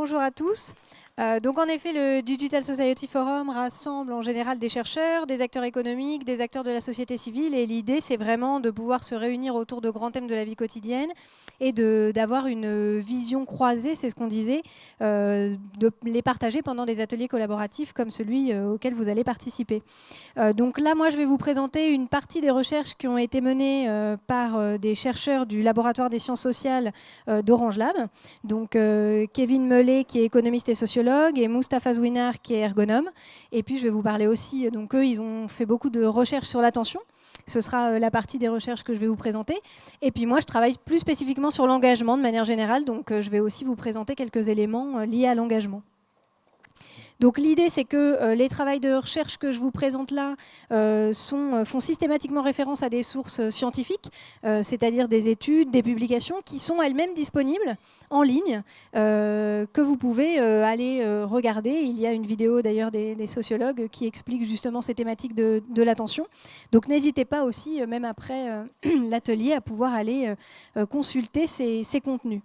Bonjour à tous. Donc en effet, le Digital Society Forum rassemble en général des chercheurs, des acteurs économiques, des acteurs de la société civile, et l'idée c'est vraiment de pouvoir se réunir autour de grands thèmes de la vie quotidienne et d'avoir une vision croisée, c'est ce qu'on disait, de les partager pendant des ateliers collaboratifs comme celui auquel vous allez participer. Donc là, moi je vais vous présenter une partie des recherches qui ont été menées par des chercheurs du laboratoire des sciences sociales d'Orange Lab. Donc Kevin Mellet qui est économiste et sociologue, et Mustapha Zouinar qui est ergonome. Et puis je vais vous parler aussi, donc eux ils ont fait beaucoup de recherches sur l'attention. Ce sera la partie des recherches que je vais vous présenter. Et puis moi je travaille plus spécifiquement sur l'engagement de manière générale, donc je vais aussi vous présenter quelques éléments liés à l'engagement. Donc l'idée, c'est que les travaux de recherche que je vous présente là font systématiquement référence à des sources scientifiques, c'est-à-dire des études, des publications qui sont elles-mêmes disponibles en ligne, que vous pouvez aller regarder. Il y a une vidéo d'ailleurs des sociologues qui explique justement ces thématiques de l'attention. Donc n'hésitez pas aussi, même après l'atelier, à pouvoir aller consulter ces contenus.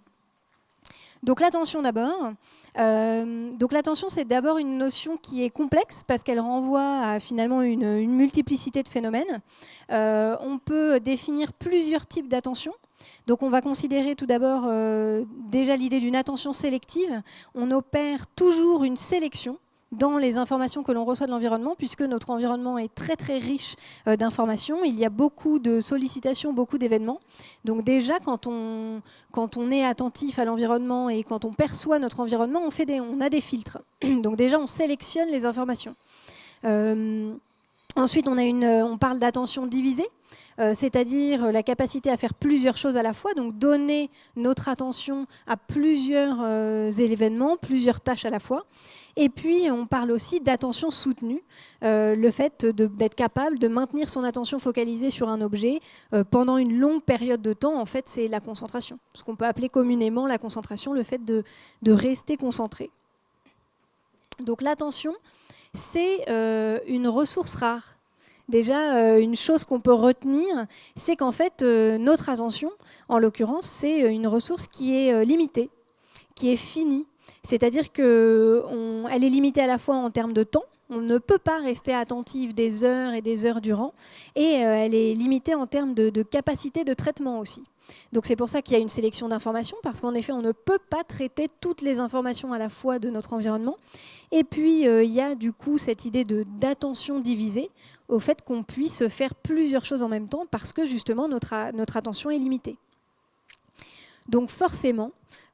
Donc l'attention d'abord. Donc l'attention, c'est d'abord une notion qui est complexe parce qu'elle renvoie à finalement une multiplicité de phénomènes. On peut définir plusieurs types d'attention. Donc on va considérer tout d'abord déjà l'idée d'une attention sélective. On opère toujours une sélection dans les informations que l'on reçoit de l'environnement, puisque notre environnement est très très riche d'informations. Il y a beaucoup de sollicitations, beaucoup d'événements. Donc déjà, quand on est attentif à l'environnement et quand on perçoit notre environnement, on a des filtres. Donc déjà, on sélectionne les informations. Ensuite, on parle d'attention divisée, c'est-à-dire la capacité à faire plusieurs choses à la fois, donc donner notre attention à plusieurs événements, plusieurs tâches à la fois. Et puis, on parle aussi d'attention soutenue, le fait d'être capable de maintenir son attention focalisée sur un objet pendant une longue période de temps. En fait, c'est la concentration, ce qu'on peut appeler communément la concentration, le fait de rester concentré. Donc l'attention, c'est une ressource rare. Déjà, une chose qu'on peut retenir, c'est qu'en fait, notre attention, en l'occurrence, c'est une ressource qui est limitée, qui est finie. C'est-à-dire qu'elle est limitée à la fois en termes de temps, on ne peut pas rester attentif des heures et des heures durant, et elle est limitée en termes de capacité de traitement aussi. Donc c'est pour ça qu'il y a une sélection d'informations, parce qu'en effet, on ne peut pas traiter toutes les informations à la fois de notre environnement. Et puis, il y a du coup cette idée d'attention divisée, au fait qu'on puisse faire plusieurs choses en même temps, parce que justement, notre attention est limitée. Donc forcément,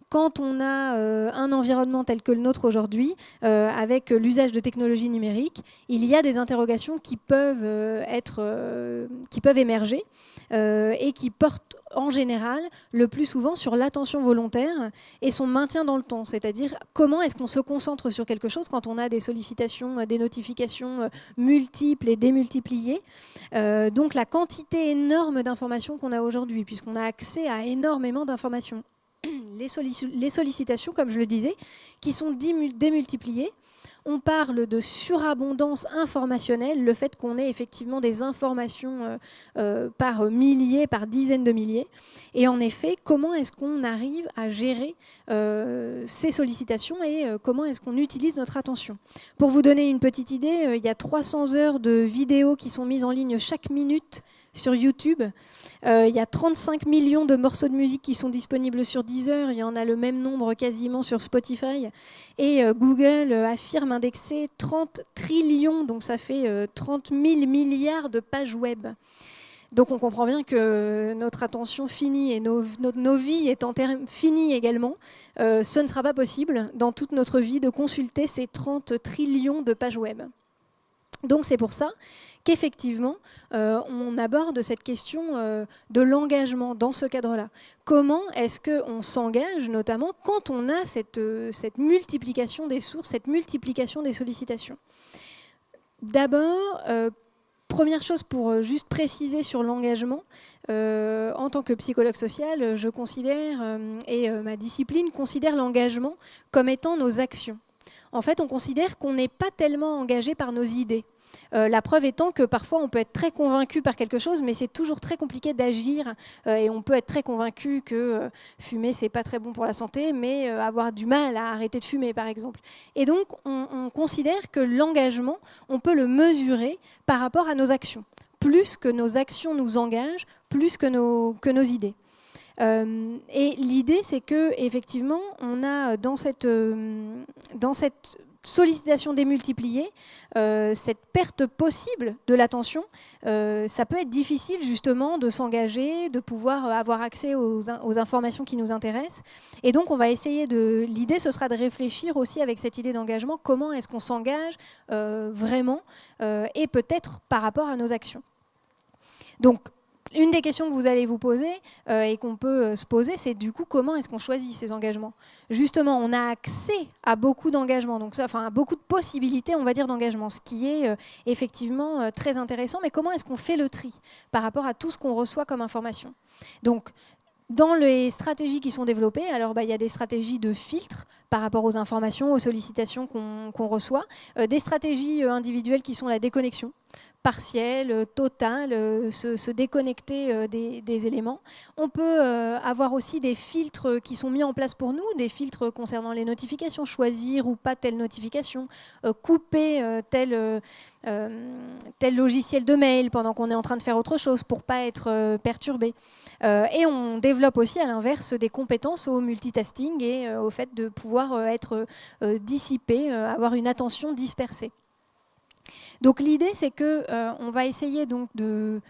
quand on a un environnement tel que le nôtre aujourd'hui, avec l'usage de technologies numériques, il y a des interrogations qui peuvent émerger et qui portent en général le plus souvent sur l'attention volontaire et son maintien dans le temps. C'est-à-dire comment est-ce qu'on se concentre sur quelque chose quand on a des sollicitations, des notifications multiples et démultipliées. Donc la quantité énorme d'informations qu'on a aujourd'hui, puisqu'on a accès à énormément d'informations. Les sollicitations, comme je le disais, qui sont démultipliées. On parle de surabondance informationnelle, le fait qu'on ait effectivement des informations par milliers, par dizaines de milliers. Et en effet, comment est-ce qu'on arrive à gérer ces sollicitations et comment est-ce qu'on utilise notre attention? Pour vous donner une petite idée, il y a 300 heures de vidéos qui sont mises en ligne chaque minute sur YouTube. Il y a 35 millions de morceaux de musique qui sont disponibles sur Deezer. Il y en a le même nombre quasiment sur Spotify. Et Google affirme indexer 30 trillions, donc ça fait 30 000 milliards de pages web. Donc on comprend bien que notre attention finie et nos vies étant finies également, ce ne sera pas possible dans toute notre vie de consulter ces 30 trillions de pages web. Donc c'est pour ça qu'effectivement, on aborde cette question de l'engagement dans ce cadre-là. Comment est-ce qu'on s'engage, notamment quand on a cette multiplication des sources, cette multiplication des sollicitations? D'abord, première chose pour juste préciser sur l'engagement, en tant que psychologue social, je considère, et ma discipline considère l'engagement comme étant nos actions. En fait, on considère qu'on n'est pas tellement engagé par nos idées. La preuve étant que parfois on peut être très convaincu par quelque chose, mais c'est toujours très compliqué d'agir, et on peut être très convaincu que fumer c'est pas très bon pour la santé, mais avoir du mal à arrêter de fumer par exemple. Et donc on considère que l'engagement, on peut le mesurer par rapport à nos actions. Plus que nos actions nous engagent, plus que nos idées. Et l'idée, c'est que effectivement, on a dans cette sollicitation démultipliée, cette perte possible de l'attention, ça peut être difficile justement de s'engager, de pouvoir avoir accès aux informations qui nous intéressent. Et donc on va essayer l'idée ce sera de réfléchir aussi avec cette idée d'engagement, comment est-ce qu'on s'engage vraiment, et peut-être par rapport à nos actions. Donc une des questions que vous allez vous poser et qu'on peut se poser, c'est du coup comment est-ce qu'on choisit ces engagements. Justement, on a accès à beaucoup d'engagements, donc à beaucoup de possibilités, on va dire, d'engagement, ce qui est effectivement très intéressant. Mais comment est-ce qu'on fait le tri par rapport à tout ce qu'on reçoit comme information? Donc, dans les stratégies qui sont développées, alors il y a des stratégies de filtre par rapport aux informations, aux sollicitations qu'on reçoit, des stratégies individuelles qui sont la déconnexion partielle, totale, se déconnecter des éléments. On peut avoir aussi des filtres qui sont mis en place pour nous, des filtres concernant les notifications, choisir ou pas telle notification, couper tel logiciel de mail pendant qu'on est en train de faire autre chose pour pas être perturbé. Et on développe aussi à l'inverse des compétences au multitasking et au fait de pouvoir être dissipé, avoir une attention dispersée. Donc l'idée, c'est qu'on va essayer donc de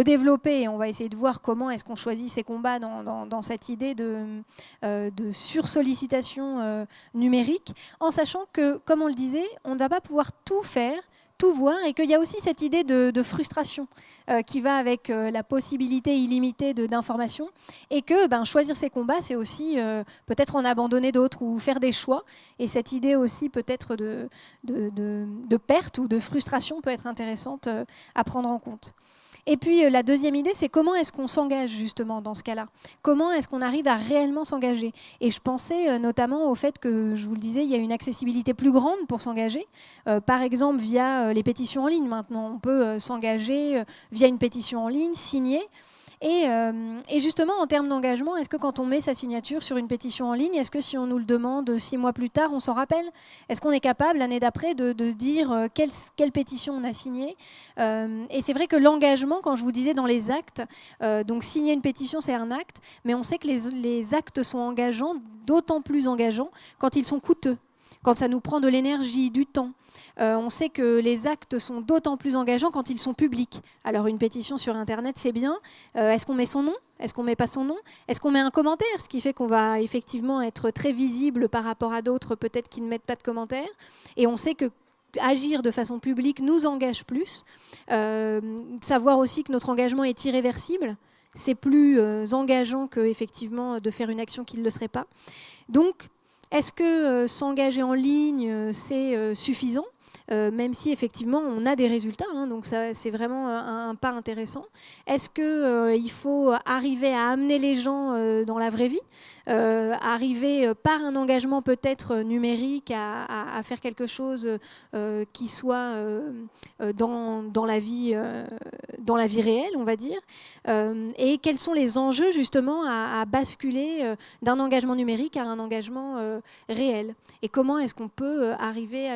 développer, et on va essayer de voir comment est-ce qu'on choisit ses combats dans cette idée de sursollicitation numérique, en sachant que, comme on le disait, on ne va pas pouvoir tout faire, tout voir, et qu'il y a aussi cette idée de frustration qui va avec la possibilité illimitée d'informations, et que choisir ses combats, c'est aussi peut-être en abandonner d'autres ou faire des choix, et cette idée aussi peut-être de perte ou de frustration peut être intéressante à prendre en compte. Et puis la deuxième idée, c'est comment est-ce qu'on s'engage justement dans ce cas-là? Comment est-ce qu'on arrive à réellement s'engager? Et je pensais notamment au fait que, je vous le disais, il y a une accessibilité plus grande pour s'engager. Par exemple, via les pétitions en ligne maintenant. On peut s'engager via une pétition en ligne, signer. Et justement, en termes d'engagement, est-ce que quand on met sa signature sur une pétition en ligne, est-ce que si on nous le demande 6 mois plus tard, on s'en rappelle? Est-ce qu'on est capable, l'année d'après, de se dire quelle pétition on a signée? Et c'est vrai que l'engagement, quand je vous disais dans les actes, donc signer une pétition, c'est un acte, mais on sait que les actes sont engageants, d'autant plus engageants quand ils sont coûteux, quand ça nous prend de l'énergie, du temps. On sait que les actes sont d'autant plus engageants quand ils sont publics. Alors une pétition sur Internet, c'est bien. Est-ce qu'on met son nom? Est-ce qu'on ne met pas son nom? Est-ce qu'on met un commentaire? Ce qui fait qu'on va effectivement être très visible par rapport à d'autres, peut-être qui ne mettent pas de commentaire. Et on sait que agir de façon publique nous engage plus. Savoir aussi que notre engagement est irréversible. C'est plus engageant que effectivement de faire une action qui ne le serait pas. Donc, est-ce que s'engager en ligne, c'est suffisant? Même si effectivement on a des résultats, donc c'est vraiment un pas intéressant. Est-ce qu'il faut arriver à amener les gens dans la vraie vie, arriver par un engagement peut-être numérique à faire quelque chose qui soit dans la vie réelle, on va dire, et quels sont les enjeux justement à basculer d'un engagement numérique à un engagement réel, et comment est-ce qu'on peut arriver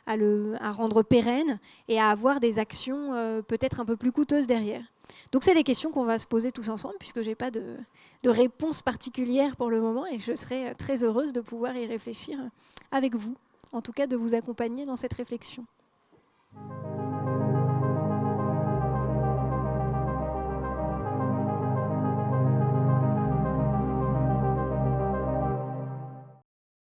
à rendre pérenne et à avoir des actions peut-être un peu plus coûteuses derrière. Donc c'est des questions qu'on va se poser tous ensemble, puisque je n'ai pas de réponse particulière pour le moment, et je serai très heureuse de pouvoir y réfléchir avec vous, en tout cas de vous accompagner dans cette réflexion.